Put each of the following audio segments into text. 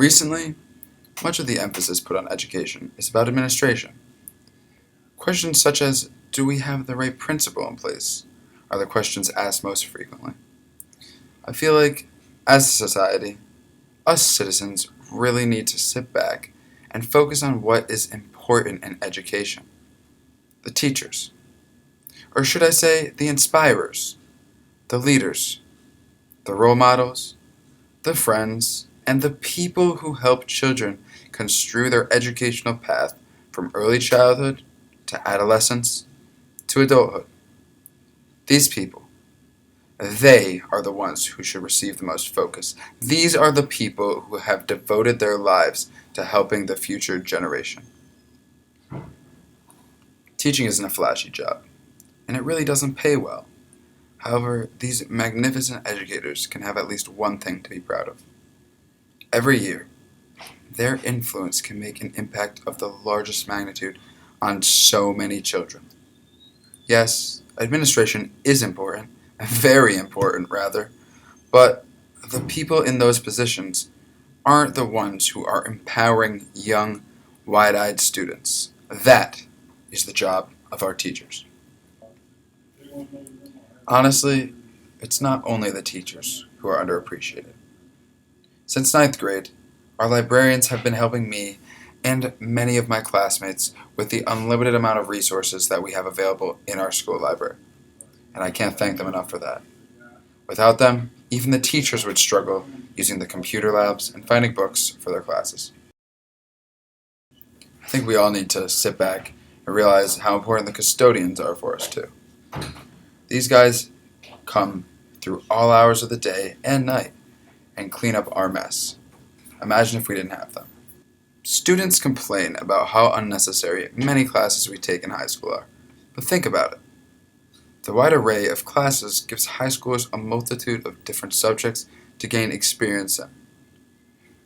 Recently, much of the emphasis put on education is about administration. Questions such as, do we have the right principal in place, are the questions asked most frequently. I feel like, as a society, us citizens really need to sit back and focus on what is important in education. The teachers, or should I say the inspirers, the leaders, the role models, the friends, and the people who help children construe their educational path from early childhood to adolescence to adulthood. These people, they are the ones who should receive the most focus. These are the people who have devoted their lives to helping the future generation. Teaching isn't a flashy job, and it really doesn't pay well. However, these magnificent educators can have at least one thing to be proud of. Every year, their influence can make an impact of the largest magnitude on so many children. Yes, administration is important, very important rather, but the people in those positions aren't the ones who are empowering young, wide-eyed students. That is the job of our teachers. Honestly, it's not only the teachers who are underappreciated. Since ninth grade, our librarians have been helping me and many of my classmates with the unlimited amount of resources that we have available in our school library, and I can't thank them enough for that. Without them, even the teachers would struggle using the computer labs and finding books for their classes. I think we all need to sit back and realize how important the custodians are for us too. These guys come through all hours of the day and night and clean up our mess. Imagine if we didn't have them. Students complain about how unnecessary many classes we take in high school are, but think about it. The wide array of classes gives high schoolers a multitude of different subjects to gain experience in,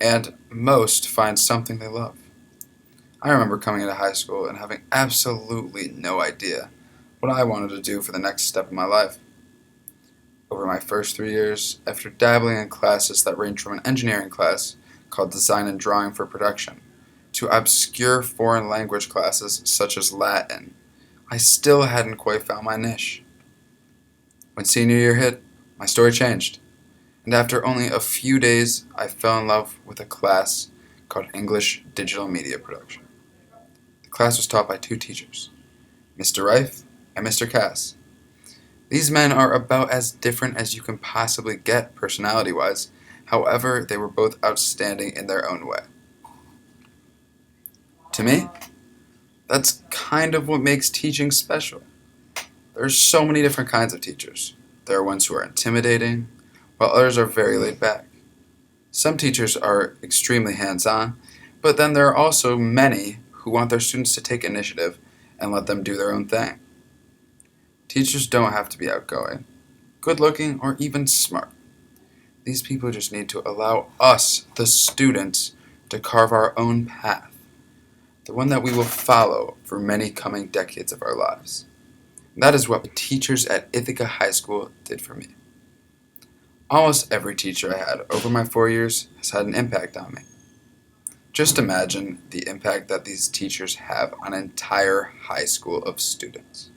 and most find something they love. I remember coming into high school and having absolutely no idea what I wanted to do for the next step in my life. Over my first 3 years, after dabbling in classes that ranged from an engineering class called Design and Drawing for Production to obscure foreign language classes such as Latin, I still hadn't quite found my niche. When senior year hit, my story changed, and after only a few days, I fell in love with a class called English Digital Media Production. The class was taught by two teachers, Mr. Reif and Mr. Cass. These men are about as different as you can possibly get personality-wise. However, they were both outstanding in their own way. To me, that's kind of what makes teaching special. There's so many different kinds of teachers. There are ones who are intimidating, while others are very laid back. Some teachers are extremely hands-on, but then there are also many who want their students to take initiative and let them do their own thing. Teachers don't have to be outgoing, good-looking, or even smart. These people just need to allow us, the students, to carve our own path, the one that we will follow for many coming decades of our lives. That is what the teachers at Ithaca High School did for me. Almost every teacher I had over my 4 years has had an impact on me. Just imagine the impact that these teachers have on an entire high school of students.